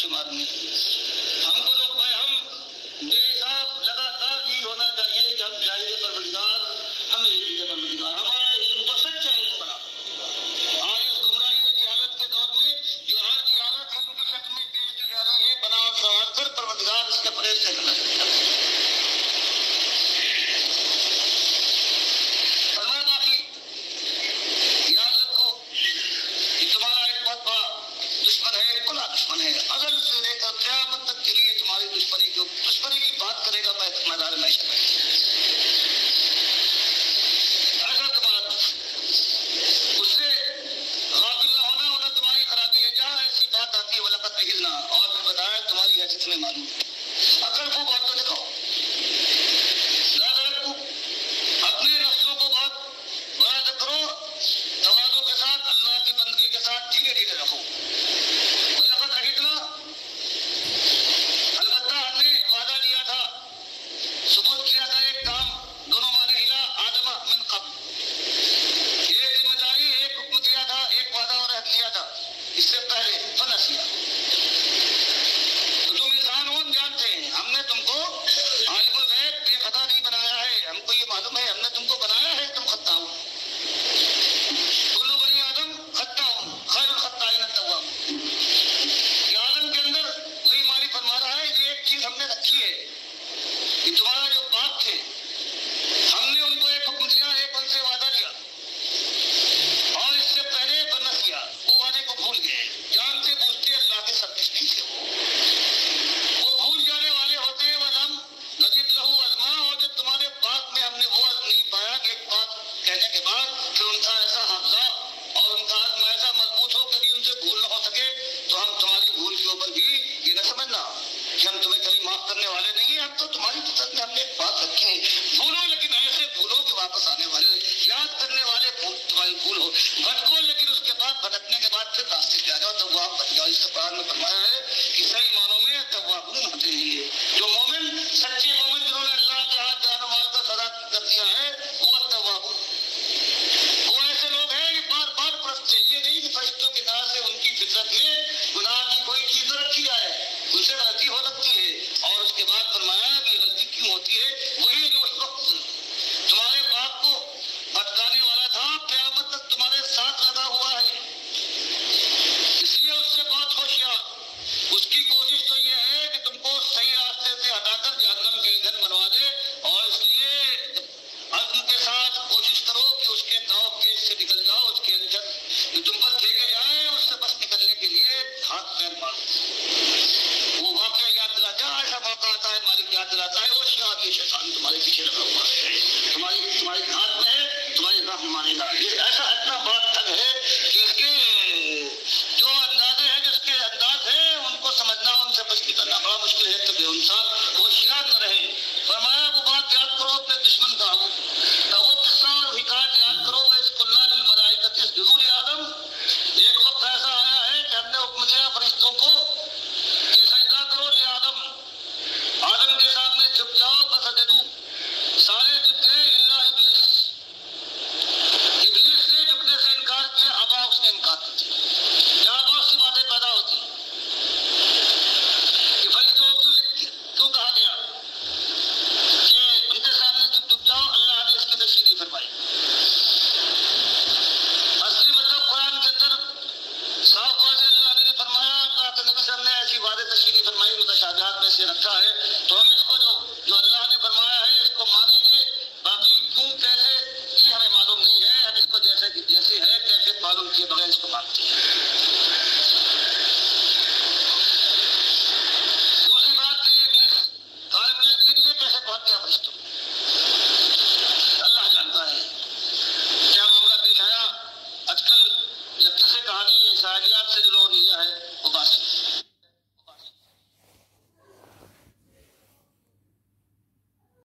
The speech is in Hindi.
शुमार में। हमको तो हम बेहिसाब लगातार ही होना चाहिए कि हम चाहिए परवरदिगार हमें दे परवरदिगार। हमारा इल्म तो सच्चा इल्म बना। आज इस गुमराही की हालत के दौर में जो आज की हालत है उनकी शक में पेश की जा रही है, बना सवार कर परवरदिगार इसके परहेज से करना चाहिए। दुश्मन है, अगर से लेकर क़यामत तक के लिए तुम्हारी दुश्मनी की बात करेगा मैदान में ऐसा तुम्हारा उससे गाफिल न होना, उन्हें तुम्हारी खराबी है। जहाँ ऐसी बात आती है वलक़द अहिलना, और फिर बताया तुम्हारी हैसियत में मालूम। अगर वो बात तो दिखाओ, अपने नफ्सों को बहुत बड़ा करो, तवाज़ु के साथ अल्लाह की बंदगी के साथ धीरे धीरे रखो। अलबत्ता हमने वादा लिया था, सुबुत किया था एक काम, दोनों माने इला आदम मिन क़ब्ल, एक जिम्मेदारी, एक हुक्म दिया था, एक वादा और अहद लिया था इससे पहले, फनसिया। तो तुम इंसान हो, जानते हैं हमने तुमको आलिमुल गैब बेखता नहीं बनाया है, हमको ये मालूम है हमने तुमको बनाया है, तुम खत्ता हो। कुल्लु बनी आदम खत्ताउन खैरुल खत्ताइन अत-तव्वाबून। आदम के अंदर वही मारी फरमा रहा है, ये एक चीज हमने रखी है कि तुम्हारा जो बाप थे, हमने उनको एक हुक्म दिया, एक उनसे वादा लिया, और इससे पहले बनसिया, वो वादे को भूल गए। जानते बूझते अल्लाह के सब कुछ नहीं थे, वो भूल जाने वाले होते हैं। वलम नजीद लहू अज़मा, और जब तुम्हारे बाप में हमने वो नहीं पाया कि एक बात कहने के बाद फिर उनका ऐसा हाफजा और उनका आत्मा ऐसा मजबूत हो कभी उनसे भूल न हो सके, तो हम तुम्हारी भूल के ऊपर भी ये न समझना कि हम तुम्हें कहीं माफ करने वाले नहीं हैं। हम तो तुम्हारी फितरत में हमने एक बात रखी है, भूलो लेकिन ऐसे भूलो कि वापस आने वाले, याद करने वाले तुम्हारी भूल हो, भटको लेकिन उसके बाद भटकने के बाद फिर रास्ते पे आ जाओ, तव्वाब बन जाओ। इसका कुरान में फरमाया है कि सही मानों में तव्वाबून होते हैं ये जो मोमिन, सच्चे मोमिन जिन्होंने अल्लाह के हाथ जान माल का सदा कर दिया है, वो तव्वाबून, वो ऐसे लोग हैं कि बार बार परसते, ये नहीं कि फरिश्तों की तरह से उनकी फितरत में गुनाह की कोई चीज न रखी जाए, उनसे गलती हो सकती है। और उसके बाद फरमाया कि गलती क्यों होती है, वही जो उस वक्त तुम्हारे बाप को भटकाने वाला था, क़यामत तक तुम्हारे साथ लगा हुआ है, इसलिए उससे बहुत होशियार। उसकी कोशिश तो ये है कि तुमको सही रास्ते से हटाकर जहन्नम के ईंधन बनवा दे, और इसलिए अज़्म के साथ कोशिश करो कि उसके दाव पेच से निकल जाओ, उसके अंदर जो तुम पर फेंके जाए उससे बस निकलने के लिए हाथ पैर मारो। वो वाक़या याद दिलाता है, ऐसा मौका आता है मालिक याद दिलाता है, वो शायद ये शैतान तुम्हारे पीछे लगा हुआ है, तुम्हारे हाथ में है, तुम्हारी राह मानेगा। ये ऐसा इतना बड़ा ठग है कि इसके जो अंदाजे हैं, जिसके अंदाज है, उनको समझना, उनसे बच निकलना बड़ा मुश्किल है। तो इंसान होशियार न रहे। फरमाया वो बात याद करो अपने दुश्मन का,